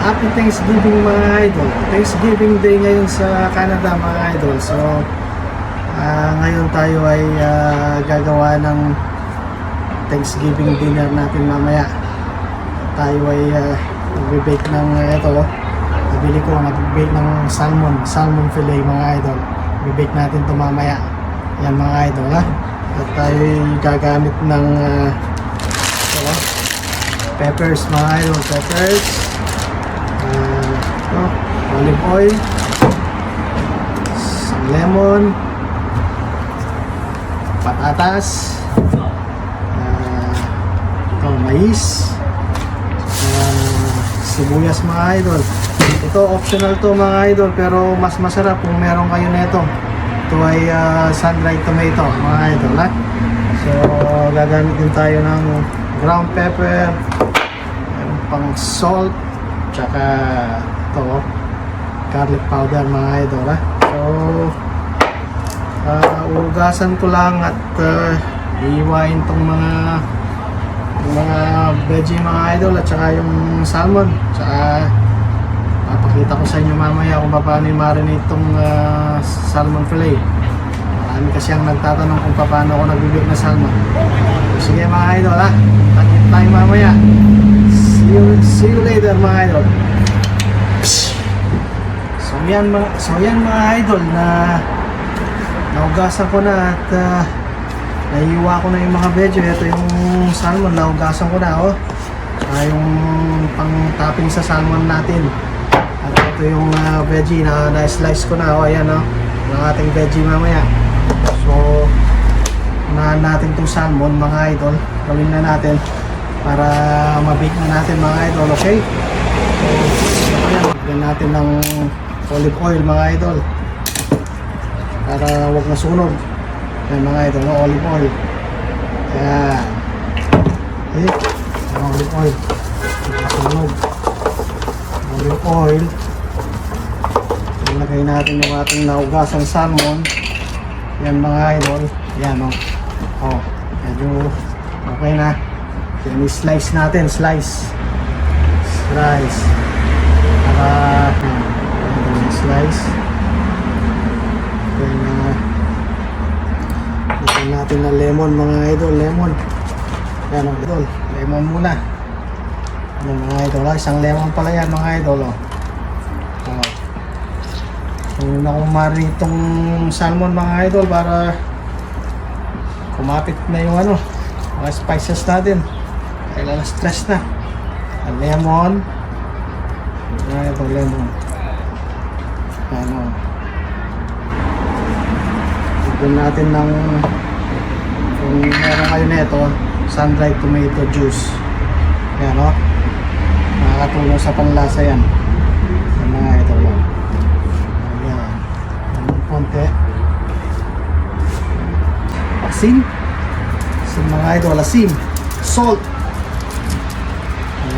Happy Thanksgiving mga idol. Thanksgiving Day ngayon sa Canada mga idol. So ngayon tayo ay gagawa ng Thanksgiving dinner natin mamaya. Tayo ay mag-bake ng ito. Nabili ko mag-bake ng salmon fillet mga idol. Bibake natin ito mamaya. Yan mga idol ha. At tayo ay gagamit ng peppers mga idol. Peppers, olive oil, some lemon, patatas, mais, sibuyas mga idol. Ito optional to mga idol, pero mas masarap kung meron kayo nito. Ito ay sun-dried tomato mga idol ha. So gagamit din tayo ng ground pepper, pang salt, tsaka ito garlic powder mga idol ha. So ugasan ko lang at iiwain tong mga veggie mga idol at saka yung salmon. Tsaka papakita ko sa inyo mamaya kung paano i-marinate itong salmon fillet. Marami kasi ang nagtatanong kung paano ako nag-bake na salmon. So, sige mga idol ha, takip tayo mamaya. See you later mga idol. So yan mga idol, na naugasan ko na at naiiwa ko na yung mga veggie. Ito yung salmon, naugasan ko na yung pang topping sa salmon natin. At ito yung veggie na na-slice ko na. Ayan ng ating veggie mamaya. So unahan natin itong salmon mga idol. Gawin na natin para mabake na natin mga idol. Okay, so lagyan natin ng olive oil mga idol para wag nasunog. Yan mga idol, olive oil. Yan. Okay, olive oil. Nasunog. Olive oil. Ilagay natin yung ating naugasang salmon. Yan mga idol. Yan medyo okay na. Yan, i-slice natin. Slice. Para slice. Then lagyan natin ng lemon mga idol. Lemon. Yan idol. Lemon muna. Yan mga idol. Isang lemon pala yan mga idol. Kung nakumari itong salmon mga idol para kumapit na yung mga spices natin. Kailangan stress na. Lemon. Ito lemon. Tignan natin ng kung meron kayo nito, sun-dried tomato juice. Yan nakakatulong sa panlasa yan. Yung mga ito lang. Ayan. Konti. Asin. Asin mga idol. Asin. Salt.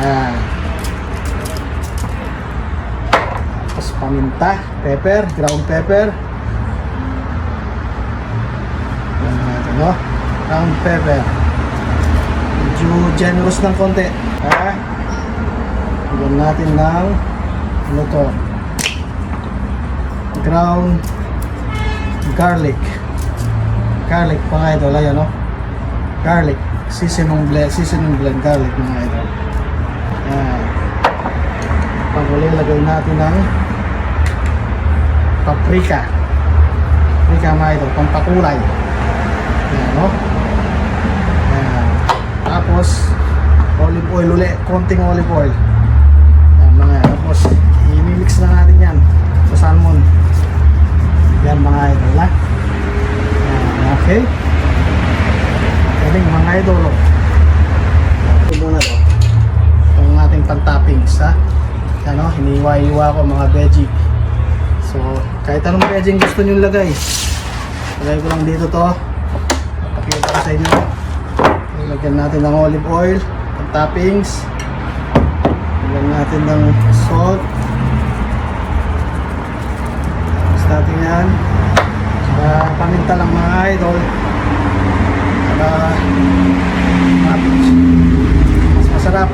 Ayan. Tapos paminta. Pepper. Ground pepper. Ayan. Ground pepper. Medyo generous ng konti. Bigyan natin ng ground garlic. Garlic mga idol. Ayan garlic. Seasoning blend garlic mga idol. Ayan. Panghuli, lagay natin ng paprika. Paprika mga idol, pampakulay. Ayan Ayan. Tapos olive oil ulit, konting olive oil. Ayan mga idol. Tapos i-mix na natin yan sa salmon. Yan mga idol ha. Ayan, okay. Galing mga idol. Ito muna itong ating pan-toppings ha. Yan hiniwa-hiwa ko mga veggie. So kahit anong veggie gusto nyo lagay, lagay ko lang dito to. Pakita ko sa inyo. Lagyan natin ng olive oil, pan-toppings. Lagyan natin ng salt. Tapos natin yan. Paminta lang mga idol. Mas masarap.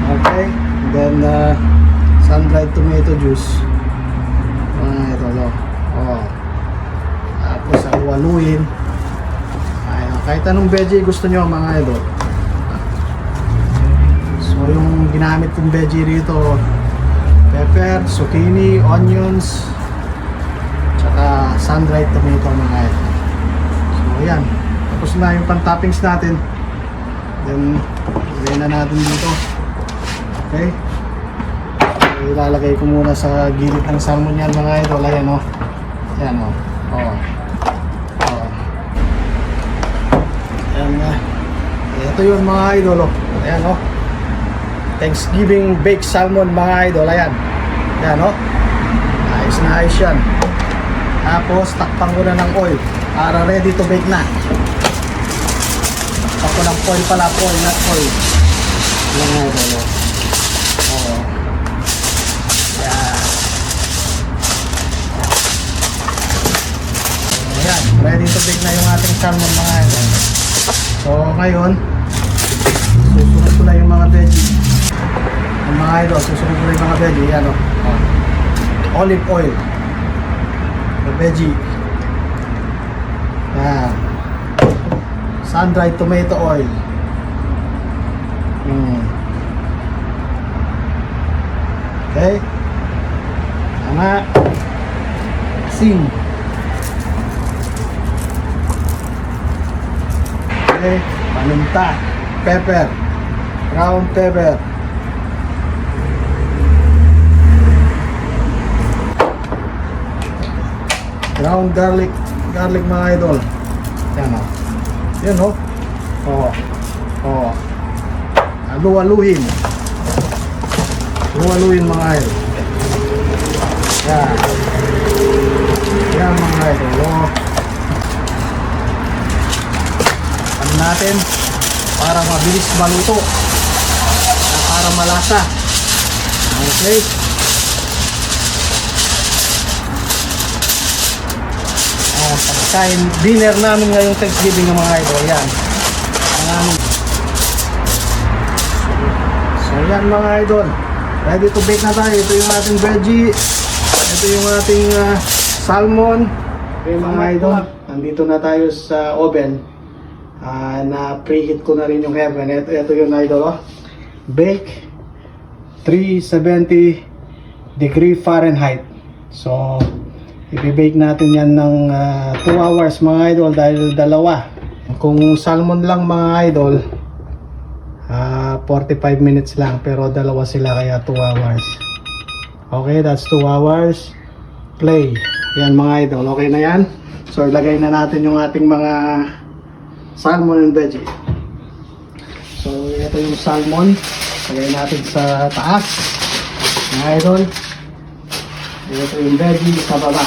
Okay. Then, sun-dried tomato juice. Ito, no? Oh. Tapos, waluin. Ayan, kahit anong veggie gusto nyo, mga idol. So, yung ginamit kong veggie rito, pepper, zucchini, onions, tsaka sun-dried tomato, mga idol. So, ayan. Tapos na yung pan-toppings natin. Then, ilagay na natin dito. Okay? So, ilalagay ko muna sa gilid ng salmon yan, mga idol. Ayan, o. Ayan, o. Oo. Oo. Ayan na. Ito yun, mga idol, o. Ayan, o. Thanksgiving baked salmon, mga idol. Ayan. Ayan, o. Ayos na ayos yan. Tapos, takpan ko na ng oil para ready to bake na. Ako ng foil pala, foil, not oil. Mga idol, o. Oo. Ayan. Ayan, ready to bake na yung ating salmon, mga idol. So, ngayon, susunod ko na yung mga veggie. Yung mga idol, susunod ko na yung mga veggie. Ayan, o. Olive oil. The veggie. Ayan. Sun-dried tomato oil. Okay. Tama. Asin. Okay. Paminta. Pepper. Brown pepper. Ground garlic. Garlic, mga idol. Yan, o. Yan, o. Oo. Oo. Alu-aluhin. Alu-aluhin, mga idol. Yan. Yan, mga idol. O. Ano natin? Para mabilis maluto. Para malasa. Okay. Pagkain, dinner namin ngayong Thanksgiving, ng mga idol. Yan. So yan, mga idol. Ready to bake na tayo. Ito yung ating veggie. Ito yung ating salmon. Okay, mga idol. Nandito na tayo sa oven. Na preheat ko na rin yung oven. Ito yung idol. Bake 370 degree Fahrenheit. So i-bake natin yan ng 2 hours, mga idol, dahil dalawa. Kung salmon lang, mga idol, 45 minutes lang, pero dalawa sila, kaya 2 hours. Okay, that's 2 hours. Play. Yan, mga idol, okay na yan. So ilagay na natin yung ating mga salmon and veggie. So ito yung salmon, ilagay natin sa taas, mga idol. Ito yung veggie sa baba.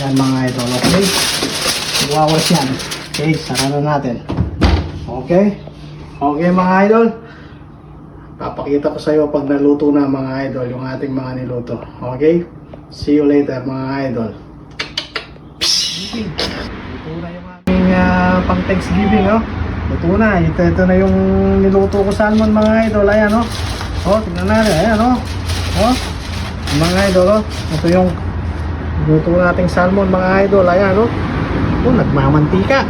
Yan, mga idol. Okay. 2 hours yan. Okay, saka na natin. Okay. Okay, mga idol. Papakita ko sa iyo pag naluto na, mga idol, yung ating mga niluto. Okay. See you later, mga idol. Luto na yung ating pang Thanksgiving, oh. Luto na. Ito na yung niluto ko salmon, mga idol. Ayan, oh. Oh, tingnan natin. Ayan, oh. Oh. Mga idol, oh. Ito yung luto nating salmon, mga idol. Ayan, oh. Oh, nagmamantika.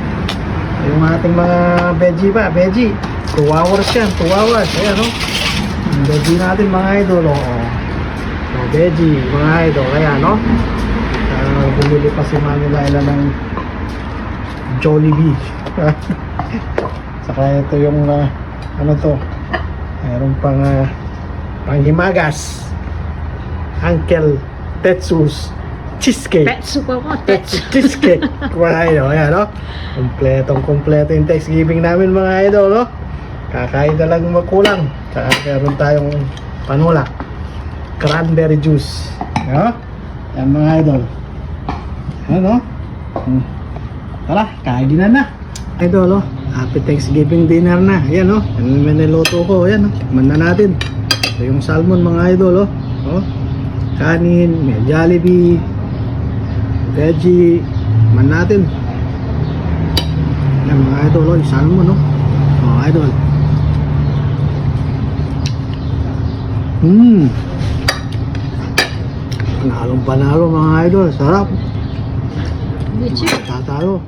Yung ating mga veggie ba? Veggie. 2 hours yan. 2 hours. Ayan, oh. Yung veggie natin, mga idol, oh. Oh, veggie, mga idol. Ayan, oh. Bumili pa si Manila ng Jollibee. Saka ito yung ano to. Mayroon pang panghimagas. Uncle Tetsu's cheesecake. Tetsu po ko, Tetsu. Cheesecake. Mga idol, ayan, no? Kompleto yung Thanksgiving namin, mga idol, no? Kakain na lang magkulang. Saka meron tayong panulak. Cranberry juice. No? Yan, mga idol. Ano? Tara, kain na. Idol, oh. Happy Thanksgiving dinner na. Ayan, oh. Yan yung niluto ko. Ayan, oh. Tikman na natin. Ito yung salmon, mga idol, oh. Oh. Kanin, may Jollibee, veggie, man natin. Yan, mga idol, oh, yung salmon, no? Oh, idol. Panalong panalo mga idol. Sarap. Bitchy. Tatalo.